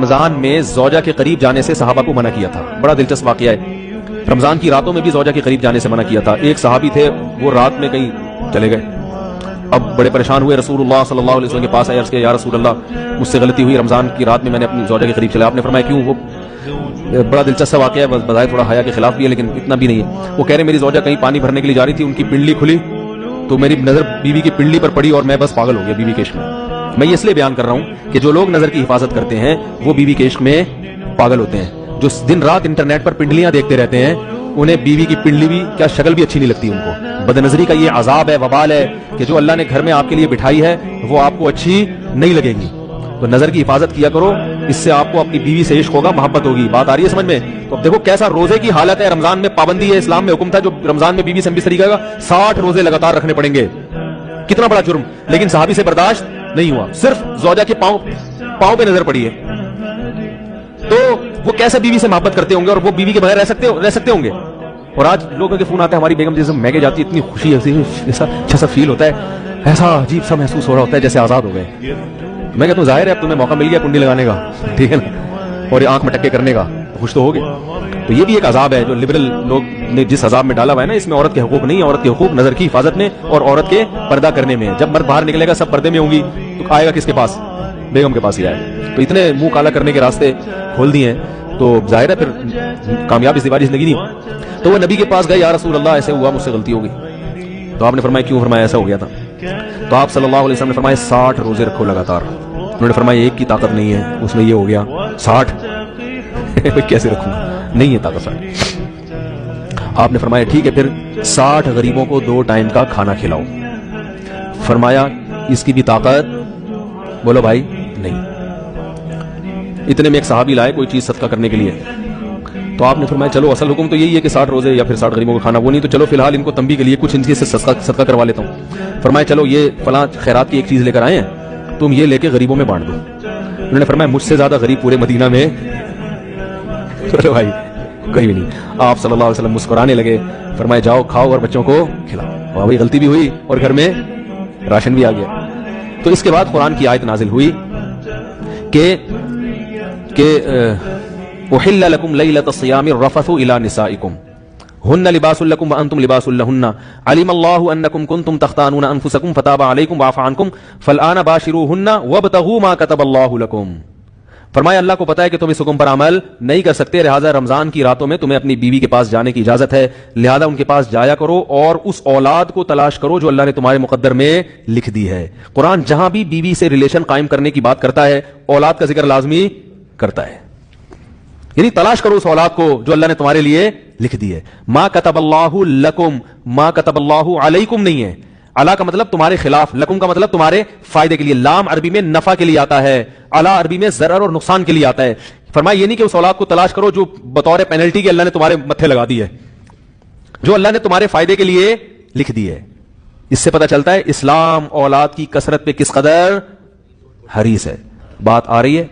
رمضان میں زوجہ کے قریب جانے سے صحابہ کو منع کیا تھا. بڑا دلچسپ واقعہ ہے. رمضان کی راتوں میں بھی زوجہ کے قریب جانے سے منع کیا تھا. ایک صحابی تھے, وہ رات میں کہیں چلے گئے. اب بڑے پریشان ہوئے, رسول اللہ صلی اللہ علیہ وسلم کے پاس آئے, عرض کیا یا رسول اللہ مجھ سے غلطی ہوئی, رمضان کی رات میں نے اپنی زوجہ کے قریب چلا. آپ نے فرمایا کیوں؟ وہ بڑا دلچسپ واقعہ ہے, بظاہر تھوڑا حیا کے خلاف بھی ہے لیکن اتنا بھی نہیں ہے. وہ کہہ رہے میری زوجہ کہیں پانی بھرنے کے لیے جا رہی تھی, ان کی پنڈلی کھلی تو میری نظر بیوی کی پنڈلی پر پڑی اور میں بس پاگل ہو گیا بیوی کے عشق میں. میں یہ اس لیے بیان کر رہا ہوں کہ جو لوگ نظر کی حفاظت کرتے ہیں وہ بیوی کے عشق میں پاگل ہوتے ہیں. جو دن رات انٹرنیٹ پر پنڈلیاں دیکھتے رہتے ہیں انہیں بیوی کی پنڈلی بھی کیا شکل بھی اچھی نہیں لگتی ان کو. بد نظری کا یہ عذاب ہے, وبال ہے کہ جو اللہ نے گھر میں آپ کے لیے بٹھائی ہے وہ آپ کو اچھی نہیں لگے گی. تو نظر کی حفاظت کیا کرو, اس سے آپ کو اپنی بیوی سے عشق ہوگا, محبت ہوگی. بات آ رہی ہے سمجھ میں؟ تو اب دیکھو کیسا روزے کی حالت ہے. رمضان میں پابندی ہے, اسلام میں حکم تھا جو رمضان میں بیوی سے بھی طریقہ 60 روزے لگاتار رکھنے پڑیں گے. کتنا بڑا جرم, لیکن صحابی سے برداشت نہیں ہوا. صرف زوجہ کے پاؤں پہ نظر پڑی ہے تو وہ کیسے بیوی سے محبت کرتے ہوں گے, اور وہ بیوی کے بغیر رہ سکتے ہوں گے. اور آج لوگوں کے فون آتے ہیں, ہماری بیگم جیسے میگے جاتی ہے, اتنی خوشی ایسا اچھا سا فیل ہوتا ہے, ایسا عجیب سا محسوس ہو رہا ہوتا ہے جیسے آزاد ہو گئے. میں کہتا ہوں ظاہر ہے اب تمہیں موقع مل گیا کنڈی لگانے کا, ٹھیک ہے نا, اور آنکھ میں ٹکے کرنے کا, خوش تو ہوگے. تو یہ بھی ایک عذاب ہے جو لبرل لوگ نے جس عذاب میں ڈالا ہوا ہے نا, اس میں عورت کے حقوق نہیں ہے. عورت کے حقوق نظر کی حفاظت میں اور عورت کے پردہ کرنے میں. جب مرد باہر نکلے گا سب پردے میں ہوں گی تو آئے گا کس کے پاس؟ بیگم کے پاس ہی آئے گا. تو اتنے منہ کالا کرنے کے راستے کھول دیے ہیں تو ظاہر ہے پھر کامیاب ازدواجی زندگی نہیں. تو وہ نبی کے پاس گئے, یا رسول اللہ ایسے ہوا, مجھ سے غلطی ہو گئی. تو آپ نے فرمایا کیوں؟ فرمایا ایسا ہو گیا تھا. تو آپ صلی اللہ علیہ وسلم نے فرمایا 60 روزے رکھو لگاتار. انہوں نے فرمایا ایک کی طاقت نہیں ہے, اس میں یہ ہو گیا 60 کیسے رکھوں, نہیں ہے طاقت 60. آپ نے فرمایا ٹھیک ہے پھر 60 غریبوں کو 2 ٹائم کا کھانا کھلاؤ. فرمایا اس کی بھی طاقت, بولو بھائی, نہیں. اتنے میں ایک صحابی لائے کوئی چیز صدقہ کرنے کے لیے. تو آپ نے فرمایا چلو اصل حکم تو یہی ہے کہ 60 روزے یا پھر 60 غریبوں کا کھانا, وہ نہیں تو چلو فی الحال ان کو تنبیہ کے لیے کچھ ان سے صدقہ کروا لیتا ہوں. فرمایا چلو یہ فلاں خیرات کی ایک چیز لے کر آئے ہیں, تم یہ لے کے غریبوں میں بانٹ دو. انہوں نے فرمایا مجھ سے زیادہ غریب پورے مدینہ میں چلو بھائی کوئی بھی نہیں. آپ صلی اللہ علیہ وسلم مسکرانے لگے, فرمایا جاؤ کھاؤ اور بچوں کو کھلاؤ. وہاں وہی غلطی بھی ہوئی اور گھر میں راشن بھی آ گیا. تو اس کے بعد قرآن کی آیت نازل ہوئی کہ احل لکم لیلۃ الصیام الرفث الی نسائکم ہن لباس لکم وانتم لباس لہن علم اللہ انکم کنتم تختانون انفسکم فتاب علیکم وعفى عنکم فالآن باشروہن وابتغوا ما کتب اللہ لکم. فرمایا اللہ کو پتا ہے کہ تم اس حکم پر عمل نہیں کر سکتے, لہذا رمضان کی راتوں میں تمہیں اپنی بیوی کے پاس جانے کی اجازت ہے, لہذا ان کے پاس جایا کرو اور اس اولاد کو تلاش کرو جو اللہ نے تمہارے مقدر میں لکھ دی ہے. قرآن جہاں بھی بیوی سے ریلیشن قائم کرنے کی بات کرتا ہے اولاد کا ذکر لازمی کرتا ہے, یعنی تلاش کرو اس اولاد کو جو اللہ نے تمہارے لیے لکھ دی ہے. ما کتب اللہ لکم, ما کتب اللہ علیکم نہیں ہے. علا کا مطلب تمہارے خلاف, لکم کا مطلب تمہارے فائدے کے لیے. لام عربی میں نفع کے لیے آتا ہے, علا عربی میں ضرر اور نقصان کے لیے آتا ہے. فرمایا یہ نہیں کہ اس اولاد کو تلاش کرو جو بطور پینلٹی کے اللہ نے تمہارے متھے لگا دی ہے, جو اللہ نے تمہارے فائدے کے لیے لکھ دی ہے. اس سے پتہ چلتا ہے اسلام اولاد کی کثرت پہ کس قدر حریص ہے. بات آ رہی ہے؟